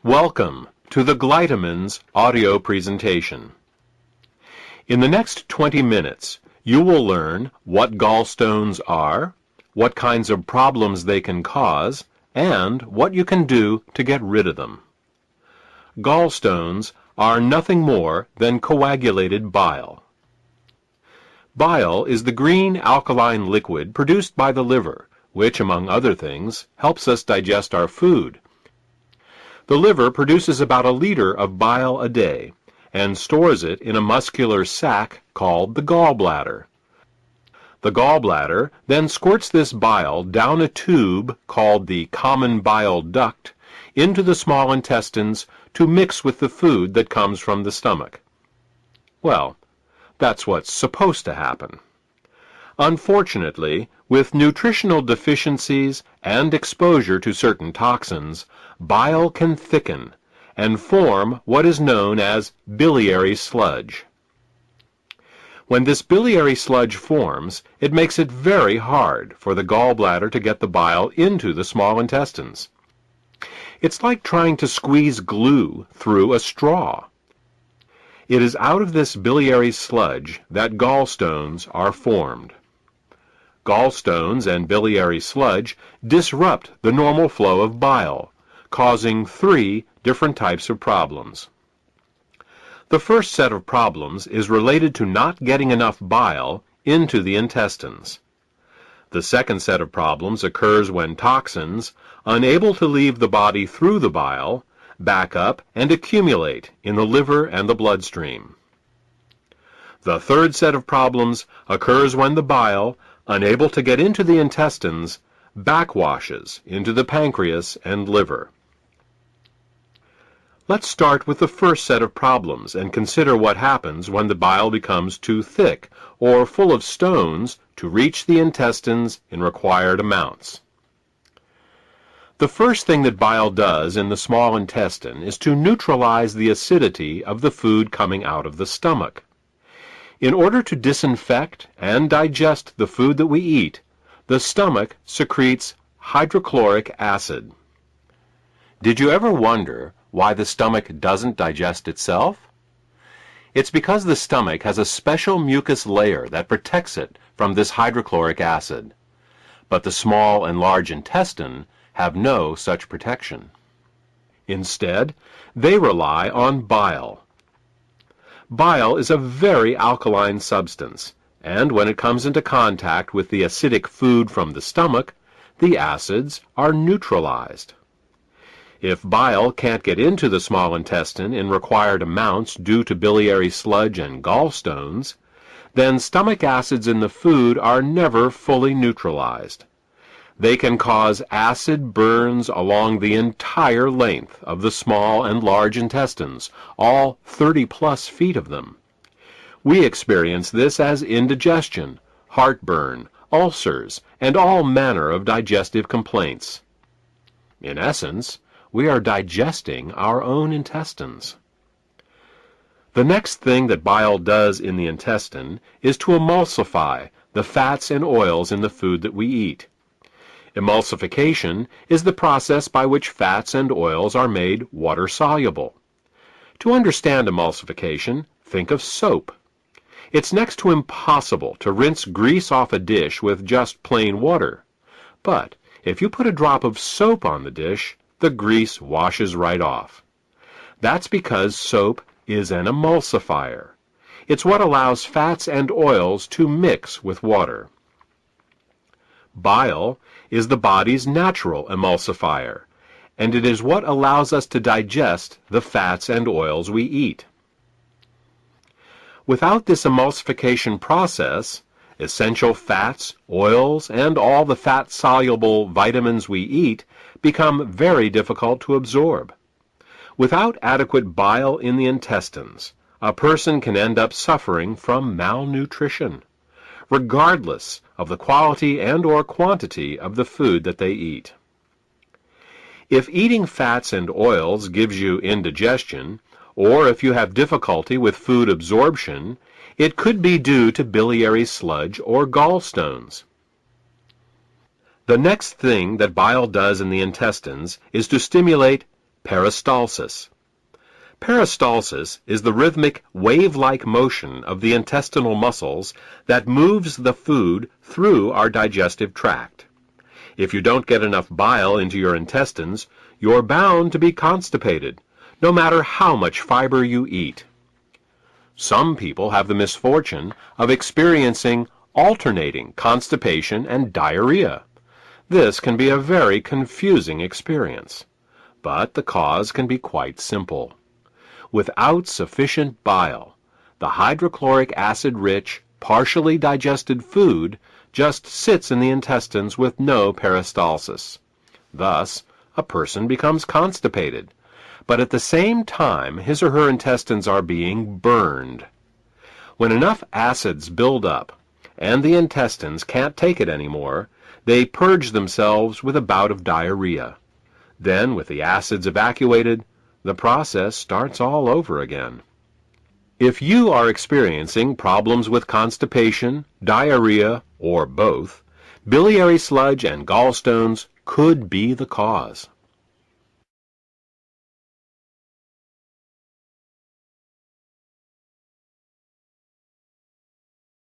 Welcome to the Glytamins audio presentation. In the next 20 minutes, you will learn what gallstones are, what kinds of problems they can cause, and what you can do to get rid of them. Gallstones are nothing more than coagulated bile. Bile is the green alkaline liquid produced by the liver, which, among other things, helps us digest our food. The liver produces about a liter of bile a day and stores it in a muscular sac called the gallbladder. The gallbladder then squirts this bile down a tube called the common bile duct into the small intestines to mix with the food that comes from the stomach. Well, that's what's supposed to happen. Unfortunately, with nutritional deficiencies and exposure to certain toxins, bile can thicken and form what is known as biliary sludge. When this biliary sludge forms, it makes it very hard for the gallbladder to get the bile into the small intestines. It's like trying to squeeze glue through a straw. It is out of this biliary sludge that gallstones are formed. Gallstones and biliary sludge disrupt the normal flow of bile, causing 3 different types of problems. The first set of problems is related to not getting enough bile into the intestines. The second set of problems occurs when toxins, unable to leave the body through the bile, back up and accumulate in the liver and the bloodstream. The third set of problems occurs when the bile, unable to get into the intestines, backwashes into the pancreas and liver. Let's start with the first set of problems and consider what happens when the bile becomes too thick or full of stones to reach the intestines in required amounts. The first thing that bile does in the small intestine is to neutralize the acidity of the food coming out of the stomach. In order to disinfect and digest the food that we eat, the stomach secretes hydrochloric acid. Did you ever wonder why the stomach doesn't digest itself? It's because the stomach has a special mucus layer that protects it from this hydrochloric acid. But the small and large intestine have no such protection. Instead, they rely on bile. Bile is a very alkaline substance, and when it comes into contact with the acidic food from the stomach, the acids are neutralized. If bile can't get into the small intestine in required amounts due to biliary sludge and gallstones, then stomach acids in the food are never fully neutralized. They can cause acid burns along the entire length of the small and large intestines, all 30+ feet of them. We experience this as indigestion, heartburn, ulcers, and all manner of digestive complaints. In essence, we are digesting our own intestines. The next thing that bile does in the intestine is to emulsify the fats and oils in the food that we eat. Emulsification is the process by which fats and oils are made water-soluble. To understand emulsification, think of soap. It's next to impossible to rinse grease off a dish with just plain water. But if you put a drop of soap on the dish, the grease washes right off. That's because soap is an emulsifier. It's what allows fats and oils to mix with water. Bile is the body's natural emulsifier, and it is what allows us to digest the fats and oils we eat. Without this emulsification process, essential fats, oils, and all the fat-soluble vitamins we eat become very difficult to absorb. Without adequate bile in the intestines, a person can end up suffering from malnutrition, regardless of the quality and/or quantity of the food that they eat. If eating fats and oils gives you indigestion, or if you have difficulty with food absorption, it could be due to biliary sludge or gallstones. The next thing that bile does in the intestines is to stimulate Peristalsis. Peristalsis is the rhythmic, wave-like motion of the intestinal muscles that moves the food through our digestive tract. If you don't get enough bile into your intestines, you're bound to be constipated, no matter how much fiber you eat. Some people have the misfortune of experiencing alternating constipation and diarrhea. This can be a very confusing experience, but the cause can be quite simple. Without sufficient bile, the hydrochloric acid-rich, partially digested food just sits in the intestines with no peristalsis. Thus, a person becomes constipated, but at the same time his or her intestines are being burned. When enough acids build up, and the intestines can't take it anymore, they purge themselves with a bout of diarrhea. Then, with the acids evacuated, the process starts all over again. If you are experiencing problems with constipation, diarrhea, or both, biliary sludge and gallstones could be the cause.